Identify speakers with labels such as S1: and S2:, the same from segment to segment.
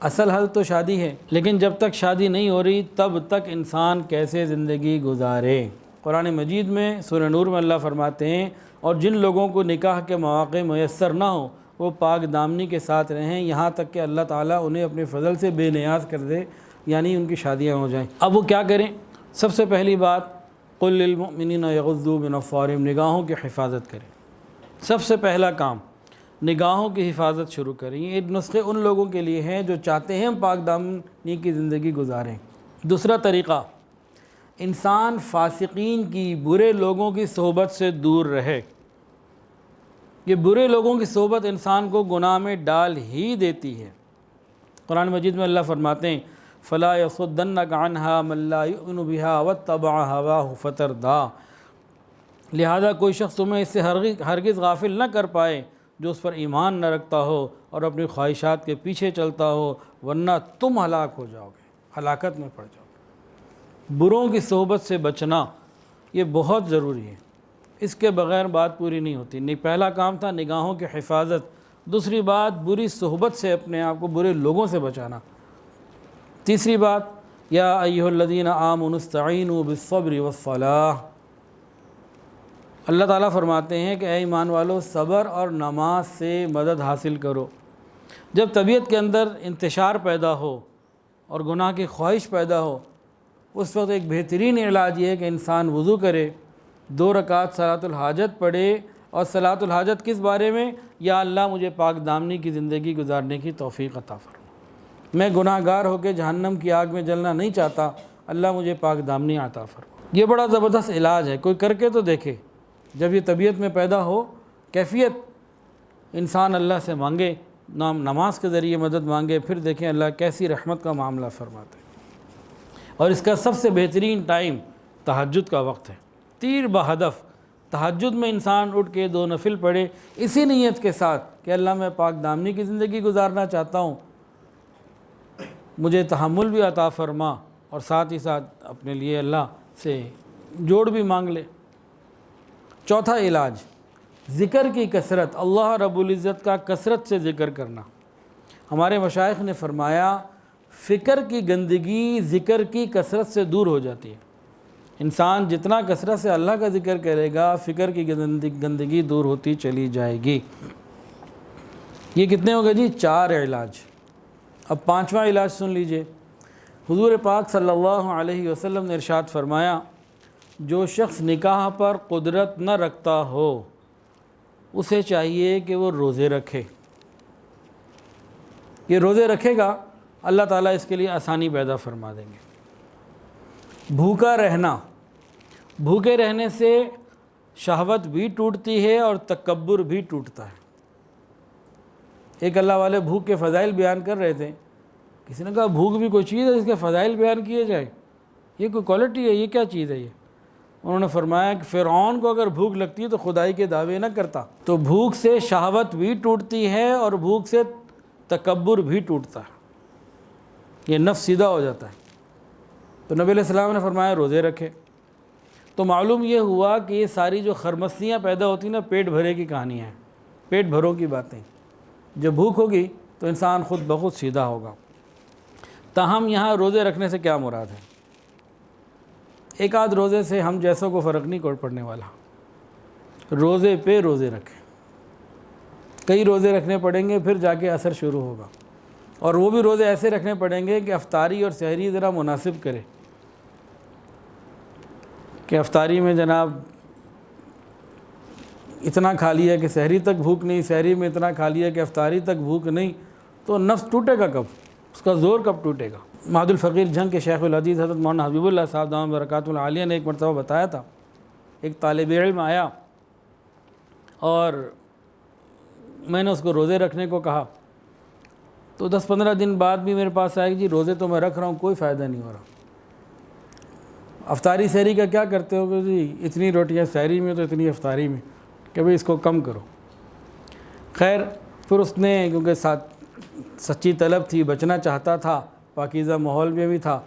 S1: اصل حل تو شادی ہے، لیکن جب تک شادی نہیں ہو رہی تب تک انسان کیسے زندگی گزارے؟ قرآن مجید میں سورہ نور میں اللہ فرماتے ہیں اور جن لوگوں کو نکاح کے مواقع میسر نہ ہوں وہ پاک دامنی کے ساتھ رہیں یہاں تک کہ اللہ تعالیٰ انہیں اپنے فضل سے بے نیاز کر دے، یعنی ان کی شادیاں ہو جائیں۔ اب وہ کیا کریں؟ سب سے پہلی بات قل للمؤمنین یغضوا من ابصارہم، نگاہوں کی حفاظت کریں۔ سب سے پہلا کام نگاہوں کی حفاظت شروع کریں۔ یہ نسخے ان لوگوں کے لیے ہیں جو چاہتے ہیں ہم پاک دامنی کی زندگی گزاریں۔ دوسرا طریقہ، انسان فاسقین کی، برے لوگوں کی صحبت سے دور رہے۔ یہ برے لوگوں کی صحبت انسان کو گناہ میں ڈال ہی دیتی ہے۔ قرآن مجید میں اللہ فرماتے ہیں فَلَا يَصُدَّنَّكَ عَنْهَا مَن لَّا يُؤْمِنُ بِهَا وَاتَّبَعَ هَوَاهُ فَتَرْدَىٰ، لہذا کوئی شخص تمہیں اس سے ہرگز غافل نہ کر پائے جو اس پر ایمان نہ رکھتا ہو اور اپنی خواہشات کے پیچھے چلتا ہو، ورنہ تم ہلاک ہو جاؤ گے، ہلاکت میں پڑ جاؤ گے۔ بروں کی صحبت سے بچنا یہ بہت ضروری ہے، اس کے بغیر بات پوری نہیں ہوتی۔ پہلا کام تھا نگاہوں کی حفاظت، دوسری بات بری صحبت سے اپنے آپ کو برے لوگوں سے بچانا، تیسری بات یا ایھا الذین آمنوا استعینوا بالصبر والصلاۃ، اللہ تعالیٰ فرماتے ہیں کہ اے ایمان والو صبر اور نماز سے مدد حاصل کرو۔ جب طبیعت کے اندر انتشار پیدا ہو اور گناہ کی خواہش پیدا ہو اس وقت ایک بہترین علاج یہ ہے کہ انسان وضو کرے، 2 رکعت صلاۃ الحاجت پڑھے، اور صلاۃ الحاجت کس بارے میں؟ یا اللہ مجھے پاک دامنی کی زندگی گزارنے کی توفیق عطا فرما، میں گناہ گار ہو کے جہنم کی آگ میں جلنا نہیں چاہتا، اللہ مجھے پاک دامنی عطا فرما۔ یہ بڑا زبردست علاج ہے، کوئی کر کے تو دیکھے۔ جب یہ طبیعت میں پیدا ہو کیفیت، انسان اللہ سے مانگے، نماز کے ذریعے مدد مانگے، پھر دیکھیں اللہ کیسی رحمت کا معاملہ فرماتے ہیں۔ اور اس کا سب سے بہترین ٹائم تہجد کا وقت ہے، تیر بہدف۔ تہجد میں انسان اٹھ کے 2 نفل پڑھے اسی نیت کے ساتھ کہ اللہ میں پاک دامنی کی زندگی گزارنا چاہتا ہوں، مجھے تحمل بھی عطا فرما، اور ساتھ ہی ساتھ اپنے لیے اللہ سے جوڑ بھی مانگ لے۔ چوتھا علاج ذکر کی کثرت، اللہ رب العزت کا کثرت سے ذکر کرنا۔ ہمارے مشائخ نے فرمایا فکر کی گندگی ذکر کی کثرت سے دور ہو جاتی ہے۔ انسان جتنا کثرت سے اللہ کا ذکر کرے گا فکر کی گندگی دور ہوتی چلی جائے گی۔ یہ کتنے ہو گئے جی؟ 4 علاج۔ اب 5واں علاج سن لیجئے۔ حضور پاک صلی اللہ علیہ وسلم نے ارشاد فرمایا جو شخص نکاح پر قدرت نہ رکھتا ہو اسے چاہیے کہ وہ روزے رکھے۔ یہ روزے رکھے گا اللہ تعالیٰ اس کے لیے آسانی پیدا فرما دیں گے۔ بھوکا رہنا، بھوکے رہنے سے شہوت بھی ٹوٹتی ہے اور تکبر بھی ٹوٹتا ہے۔ ایک اللہ والے بھوک کے فضائل بیان کر رہے تھے، کسی نے کہا بھوک بھی کوئی چیز ہے اس کے فضائل بیان کیے جائے، یہ کوئی کوالٹی ہے، یہ کیا چیز ہے یہ؟ انہوں نے فرمایا کہ فرعون کو اگر بھوک لگتی ہے تو خدائی کے دعوے نہ کرتا۔ تو بھوک سے شہوت بھی ٹوٹتی ہے اور بھوک سے تکبر بھی ٹوٹتا ہے، یہ نفس سیدھا ہو جاتا ہے۔ تو نبی علیہ السلام نے فرمایا روزے رکھے۔ تو معلوم یہ ہوا کہ یہ ساری جو خرمستیاں پیدا ہوتی ہیں نا، پیٹ بھرے کی کہانیاں ہیں، پیٹ بھروں کی باتیں۔ جب بھوک ہوگی تو انسان خود بخود سیدھا ہوگا۔ تاہم یہاں روزے رکھنے سے کیا مراد ہے؟ ایک آدھ روزے سے ہم جیسوں کو فرق نہیں پڑنے والا، روزے پہ روزے رکھیں۔ کئی روزے رکھنے پڑیں گے پھر جا کے اثر شروع ہوگا، اور وہ بھی روزے ایسے رکھنے پڑیں گے کہ افطاری اور سحری ذرا مناسب کرے، کہ افطاری میں جناب اتنا کھا لیا کہ سحری تک بھوک نہیں، سحری میں اتنا کھا لیا کہ افطاری تک بھوک نہیں، تو نفس ٹوٹے گا کب؟ اس کا زور کب ٹوٹے گا؟ مہد الفقیر جھنگ کے شیخ الحدیث حضرت مولانا حبیب اللہ صاحب دامت برکاتہ العالیہ نے ایک مرتبہ بتایا تھا، ایک طالب علم آیا اور میں نے اس کو روزے رکھنے کو کہا، تو 10-15 دن بعد بھی میرے پاس آئے کہ جی روزے تو میں رکھ رہا ہوں، کوئی فائدہ نہیں ہو رہا۔ افطاری سحری کا کیا کرتے ہو کہ جی اتنی روٹیاں سحری میں تو اتنی افطاری میں، کہ بھئی اس کو کم کرو۔ خیر پھر اس نے کیونکہ سچی طلب تھی، بچنا چاہتا تھا، پاکیزہ ماحول میں بھی تھا،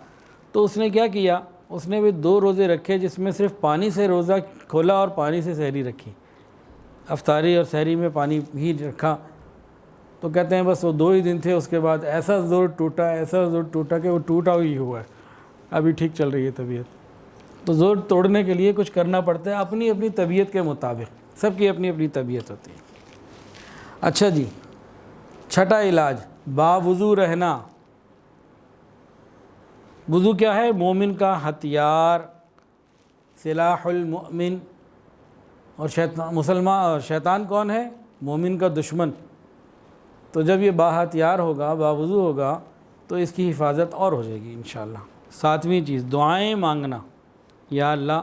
S1: تو اس نے کیا کیا، اس نے بھی 2 روزے رکھے جس میں صرف پانی سے روزہ کھولا اور پانی سے سحری رکھی، افطاری اور سحری میں پانی ہی رکھا۔ تو کہتے ہیں بس وہ 2 ہی دن تھے، اس کے بعد ایسا زور ٹوٹا کہ وہ ٹوٹا ہی ہوا ہے، ابھی ٹھیک چل رہی ہے طبیعت۔ تو زور توڑنے کے لیے کچھ کرنا پڑتا ہے اپنی اپنی طبیعت کے مطابق، سب کی اپنی اپنی طبیعت ہوتی ہے۔ اچھا جی، چھٹا علاج باوضو رہنا۔ وضو کیا ہے؟ مومن کا ہتھیار، سلاح المؤمن۔ اور شیطان کون ہے؟ مومن کا دشمن۔ تو جب یہ باہتھیار ہوگا، باوضو ہوگا، تو اس کی حفاظت اور ہو جائے گی انشاءاللہ۔ 7ویں چیز دعائیں مانگنا۔ یا اللہ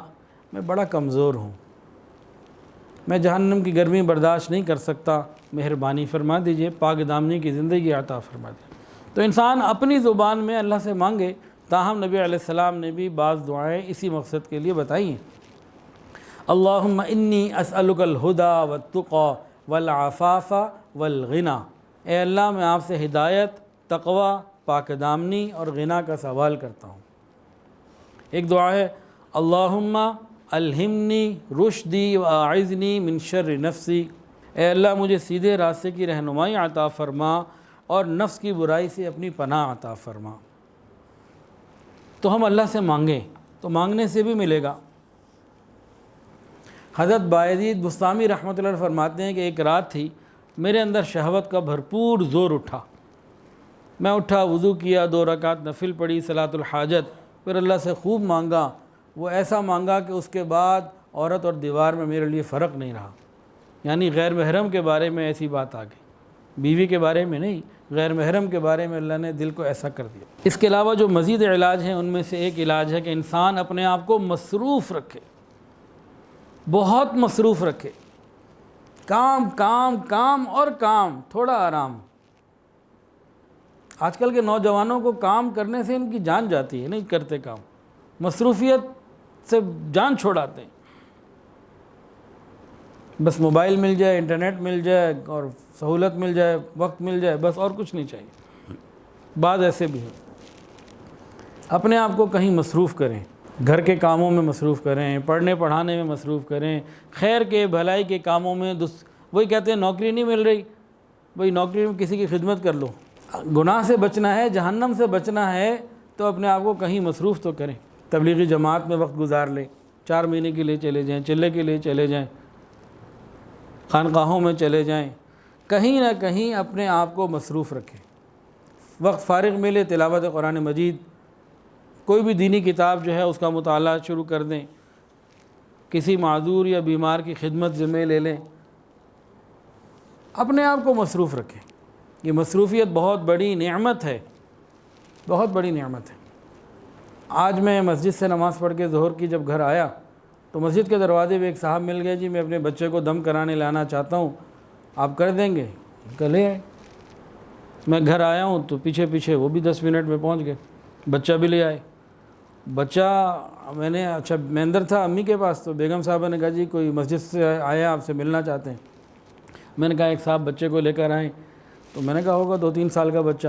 S1: میں بڑا کمزور ہوں، میں جہنم کی گرمی برداشت نہیں کر سکتا، مہربانی فرما دیجئے، پاک دامنی کی زندگی عطا فرما دیجئے۔ تو انسان اپنی زبان میں اللہ سے مانگے، تاہم نبی علیہ السلام نے بھی بعض دعائیں اسی مقصد کے لیے بتائی ہیں۔ اللہم انی اسألک الہدی والتقی والعفاف والغنی۔ اے اللہ میں آپ سے ہدایت، تقوی، پاک دامنی اور غنا کا سوال کرتا ہوں۔ ایک دعا ہے اللہم الہمنی رشدی واعذنی من شر نفسی۔ اے اللہ مجھے سیدھے راستے کی رہنمائی عطا فرما اور نفس کی برائی سے اپنی پناہ عطا فرما۔ تو ہم اللہ سے مانگیں تو مانگنے سے بھی ملے گا۔ حضرت بایزید بسطامی رحمۃ اللہ علیہ فرماتے ہیں کہ ایک رات تھی، میرے اندر شہوت کا بھرپور زور اٹھا، میں اٹھا، وضو کیا، 2 رکعت نفل پڑھی، صلاۃ الحاجت، پھر اللہ سے خوب مانگا۔ وہ ایسا مانگا کہ اس کے بعد عورت اور دیوار میں میرے لیے فرق نہیں رہا۔ یعنی غیر محرم کے بارے میں ایسی بات آ گئی، بیوی کے بارے میں نہیں، غیر محرم کے بارے میں اللہ نے دل کو ایسا کر دیا۔ اس کے علاوہ جو مزید علاج ہیں ان میں سے ایک علاج ہے کہ انسان اپنے آپ کو مصروف رکھے، بہت مصروف رکھے، کام کام کام اور کام، تھوڑا آرام۔ آج کل کے نوجوانوں کو کام کرنے سے ان کی جان جاتی ہے، نہیں کرتے کام، مصروفیت سے جان چھوڑاتے ہیں۔ بس موبائل مل جائے، انٹرنیٹ مل جائے اور سہولت مل جائے، وقت مل جائے، بس اور کچھ نہیں چاہیے۔ بعض ایسے بھی ہیں۔ اپنے آپ کو کہیں مصروف کریں، گھر کے کاموں میں مصروف کریں، پڑھنے پڑھانے میں مصروف کریں، خیر کے بھلائی کے کاموں میں۔ وہی کہتے ہیں نوکری نہیں مل رہی، وہی نوکری میں کسی کی خدمت کر لو۔ گناہ سے بچنا ہے، جہنم سے بچنا ہے، تو اپنے آپ کو کہیں مصروف تو کریں۔ تبلیغی جماعت میں وقت گزار لیں، 4 مہینے کے لیے چلے جائیں، چلے کے لیے چلے جائیں، خانقاہوں میں چلے جائیں، کہیں نہ کہیں اپنے آپ کو مصروف رکھیں۔ وقت فارغ ملے تلاوت قرآن مجید، کوئی بھی دینی کتاب جو ہے اس کا مطالعہ شروع کر دیں، کسی معذور یا بیمار کی خدمت ذمہ لے لیں، اپنے آپ کو مصروف رکھیں۔ یہ مصروفیت بہت بڑی نعمت ہے، بہت بڑی نعمت ہے۔ آج میں مسجد سے نماز پڑھ کے ظہر کی جب گھر آیا تو مسجد کے دروازے پہ ایک صاحب مل گئے، جی میں اپنے بچے کو دم کرانے لانا چاہتا ہوں، آپ کر دیں گے؟ لے آئے۔ میں گھر آیا ہوں تو پیچھے پیچھے وہ بھی 10 منٹ میں پہنچ گئے، بچہ بھی لے آئے۔ بچہ میں اندر تھا امی کے پاس، تو بیگم صاحبہ نے کہا جی کوئی مسجد سے آیا آپ سے ملنا چاہتے ہیں۔ میں نے کہا ایک صاحب بچے کو لے کر آئیں، تو میں نے کہا ہوگا 2-3 سال کا بچہ،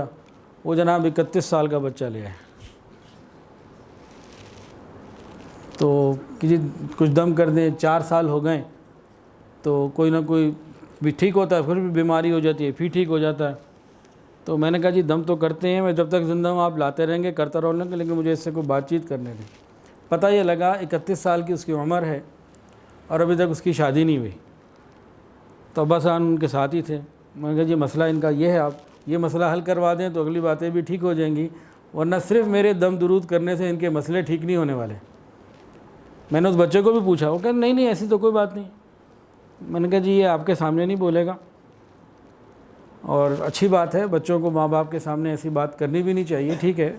S1: وہ جناب 31 سال کا بچہ لے آئے۔ تو کہ جی کچھ دم کر دیں، 4 سال ہو گئے، تو کوئی نہ کوئی بھی ٹھیک ہوتا ہے، پھر بھی بیماری ہو جاتی ہے، پھر ٹھیک ہو جاتا ہے۔ تو میں نے کہا جی دم تو کرتے ہیں، میں جب تک زندہ ہوں آپ لاتے رہیں گے، کرتا رہوں گا، لیکن مجھے اس سے کوئی بات چیت کرنے دیں۔ پتہ یہ لگا 31 سال کی اس کی عمر ہے اور ابھی تک اس کی شادی نہیں ہوئی۔ تو ابا صاحب ان کے ساتھ ہی تھے۔ میں نے کہا جی مسئلہ ان کا یہ ہے، آپ یہ مسئلہ حل کروا دیں تو اگلی باتیں بھی ٹھیک ہو جائیں گی، ورنہ صرف میرے دم درود کرنے سے ان کے مسئلے ٹھیک نہیں ہونے والے۔ میں نے اس بچے کو بھی پوچھا، وہ کہا نہیں ایسی تو کوئی بات نہیں۔ میں نے کہا جی یہ آپ کے سامنے نہیں بولے گا، اور اچھی بات ہے، بچوں کو ماں باپ کے سامنے ایسی بات کرنی بھی نہیں چاہیے، ٹھیک ہے،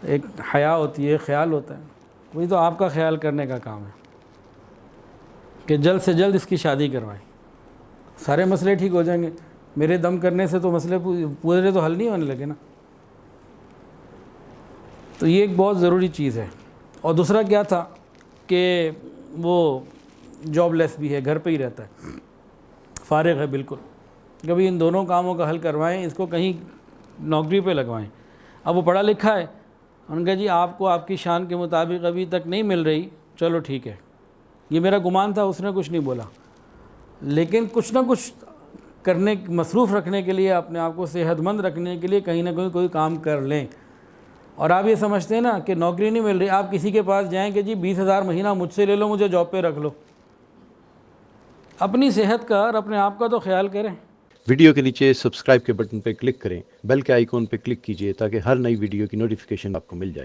S1: ایک حیا ہوتی ہے، خیال ہوتا ہے، وہی تو آپ کا خیال کرنے کا کام ہے کہ جلد سے جلد اس کی شادی کروائیں، سارے مسئلے ٹھیک ہو جائیں گے۔ میرے دم کرنے سے تو مسئلے پورے تو حل نہیں ہونے لگے نا۔ تو یہ ایک بہت ضروری چیز ہے۔ اور دوسرا کیا تھا کہ وہ جاب لیس بھی ہے، گھر پہ ہی رہتا ہے، فارغ ہے بالکل۔ کبھی ان دونوں کاموں کا حل کروائیں، اس کو کہیں نوکری پہ لگوائیں۔ اب وہ پڑھا لکھا ہے، ان کا جی آپ کو آپ کی شان کے مطابق ابھی تک نہیں مل رہی، چلو ٹھیک ہے۔ یہ میرا گمان تھا، اس نے کچھ نہیں بولا، لیکن کچھ نہ کچھ کرنے مصروف رکھنے کے لیے، اپنے آپ کو صحت مند رکھنے کے لیے کہیں نہ کہیں کوئی کام کر لیں۔ اور آپ یہ سمجھتے ہیں نا کہ نوکری نہیں مل رہی، آپ کسی کے پاس جائیں کہ جی 20,000 مہینہ مجھ سے لے لو، مجھے جاب پہ رکھ لو۔ اپنی صحت کا اور اپنے آپ کا تو خیال کریں۔
S2: ویڈیو کے نیچے سبسکرائب کے بٹن پہ کلک کریں، بیل کے آئیکن پہ کلک کیجئے تاکہ ہر نئی ویڈیو کی نوٹیفیکیشن آپ کو مل جائے۔